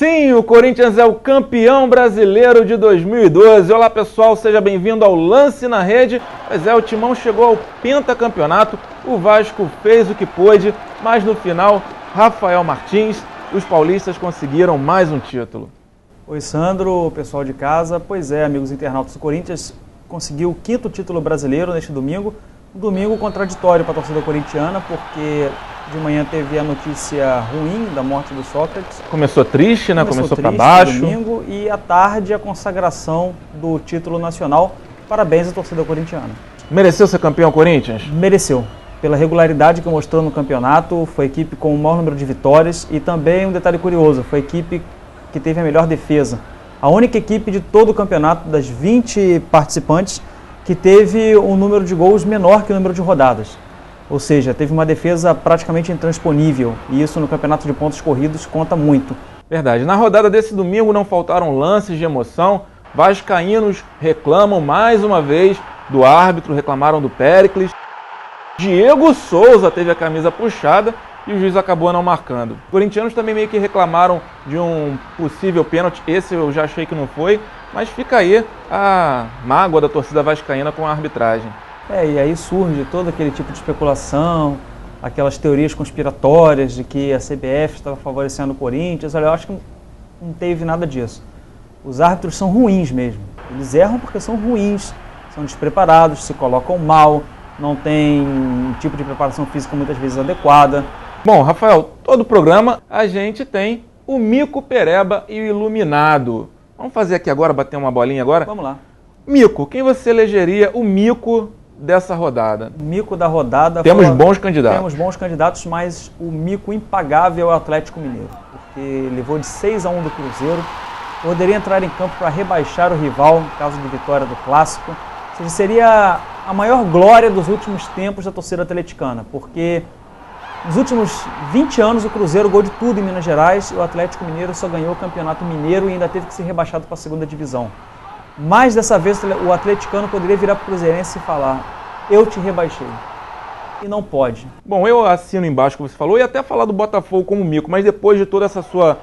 Sim, o Corinthians é o campeão brasileiro de 2012. Olá pessoal, seja bem-vindo ao Lance na Rede. Pois é, o Timão chegou ao pentacampeonato, o Vasco fez o que pôde, mas no final, Rafael Martins, os paulistas conseguiram mais um título. Oi Sandro, pessoal de casa. Pois é, amigos internautas, o Corinthians conseguiu o 5º título brasileiro neste domingo. Um domingo contraditório para a torcida corintiana, porque de manhã teve a notícia ruim da morte do Sócrates. Começou triste, né? Começou para triste baixo. Domingo, e à tarde a consagração do título nacional. Parabéns à torcida corintiana. Mereceu ser campeão, Corinthians? Mereceu. Pela regularidade que mostrou no campeonato, foi a equipe com o maior número de vitórias e também um detalhe curioso, foi a equipe que teve a melhor defesa. A única equipe de todo o campeonato, das 20 participantes, que teve um número de gols menor que o número de rodadas. Ou seja, teve uma defesa praticamente intransponível, e isso no campeonato de pontos corridos conta muito. Verdade. Na rodada desse domingo não faltaram lances de emoção. Vascaínos reclamam mais uma vez do árbitro, reclamaram do Péricles. Diego Souza teve a camisa puxada e o juiz acabou não marcando. Os corintianos também meio que reclamaram de um possível pênalti. Esse eu já achei que não foi, mas fica aí a mágoa da torcida vascaína com a arbitragem. E aí surge todo aquele tipo de especulação, aquelas teorias conspiratórias de que a CBF estava favorecendo o Corinthians. Olha, eu acho que não teve nada disso. Os árbitros são ruins mesmo. Eles erram porque são ruins, são despreparados, se colocam mal, não tem um tipo de preparação física muitas vezes adequada. Bom, Rafael, todo programa a gente tem o Mico, Pereba e o Iluminado. Vamos fazer aqui agora, bater uma bolinha agora? Vamos lá. Mico, quem você elegeria o Mico dessa rodada? O Mico da rodada... Temos bons candidatos. Temos bons candidatos, mas o Mico impagável é o Atlético Mineiro. Porque levou de 6-1 do Cruzeiro, poderia entrar em campo para rebaixar o rival, no caso de vitória do Clássico. Ou seja, seria a maior glória dos últimos tempos da torcida atleticana, porque nos últimos 20 anos o Cruzeiro ganhou de tudo em Minas Gerais e o Atlético Mineiro só ganhou o Campeonato Mineiro e ainda teve que ser rebaixado para a 2ª divisão. Mas dessa vez o atleticano poderia virar para o cruzeirense e falar: eu te rebaixei. E não pode. Bom, eu assino embaixo o que você falou e até falar do Botafogo como Mico, mas depois de toda essa sua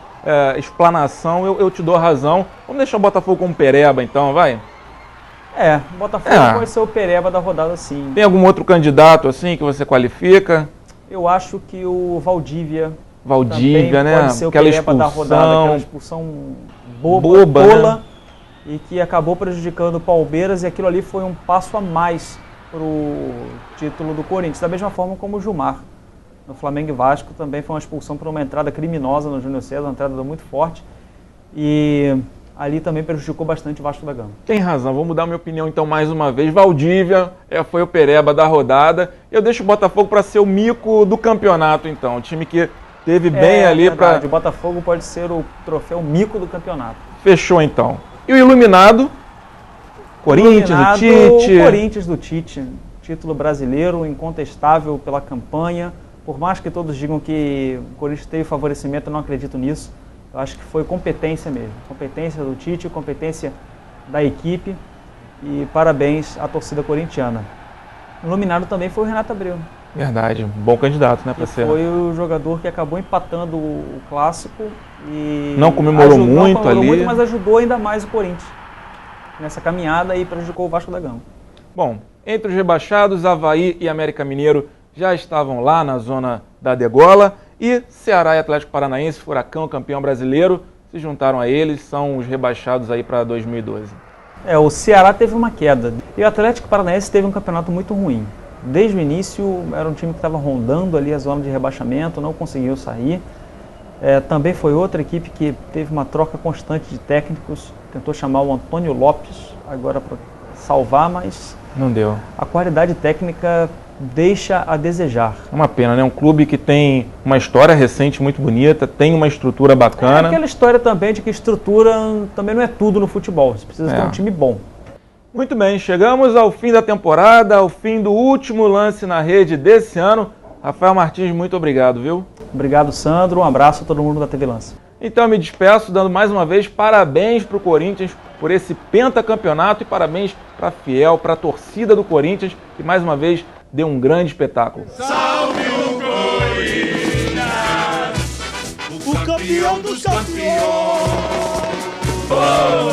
explanação eu te dou razão. Vamos deixar o Botafogo como Pereba então, vai? O Botafogo pode ser o Pereba da rodada, sim. Tem algum outro candidato assim que você qualifica? Eu acho que o Valdívia, né? Pode ser o aquela Pereba da rodada, aquela expulsão boba, tola, né? E que acabou prejudicando o Palmeiras, e aquilo ali foi um passo a mais para o título do Corinthians. Da mesma forma como o Gilmar, no Flamengo e Vasco, também foi uma expulsão por uma entrada criminosa no Júnior César, uma entrada muito forte. E ali também prejudicou bastante o Vasco da Gama. Tem razão, vou mudar minha opinião então mais uma vez. Valdívia foi o Pereba da rodada. Eu deixo o Botafogo para ser o Mico do campeonato então. O time que teve bem ali para... O Botafogo pode ser o troféu Mico do campeonato. Fechou então. E o Iluminado? Corinthians do Tite. Corinthians do Tite. Título brasileiro, incontestável pela campanha. Por mais que todos digam que o Corinthians teve favorecimento, eu não acredito nisso. Eu acho que foi competência mesmo. Competência do Tite, competência da equipe. E parabéns à torcida corintiana. Iluminado também foi o Renato Abreu. Verdade, bom candidato, né? Foi o jogador que acabou empatando o Clássico e não comemorou muito, mas ajudou ainda mais o Corinthians nessa caminhada e prejudicou o Vasco da Gama. Bom, entre os rebaixados, Avaí e América Mineiro já estavam lá na zona da degola e Ceará e Atlético Paranaense, Furacão, campeão brasileiro, se juntaram a eles, são os rebaixados aí para 2012. O Ceará teve uma queda e o Atlético Paranaense teve um campeonato muito ruim. Desde o início era um time que estava rondando ali a zona de rebaixamento, não conseguiu sair. Também foi outra equipe que teve uma troca constante de técnicos, tentou chamar o Antônio Lopes agora para salvar, mas não deu. A qualidade técnica deixa a desejar. É uma pena, né? Um clube que tem uma história recente muito bonita, tem uma estrutura bacana. Aquela história também de que estrutura também não é tudo no futebol, você precisa ter um time bom. Muito bem, chegamos ao fim da temporada, ao fim do último Lance na Rede desse ano. Rafael Martins, muito obrigado, viu? Obrigado, Sandro. Um abraço a todo mundo da TV Lance. Então eu me despeço dando mais uma vez parabéns para o Corinthians por esse pentacampeonato e parabéns para a fiel, para a torcida do Corinthians, que mais uma vez deu um grande espetáculo. Salve o Corinthians! o campeão dos campeões. Oh,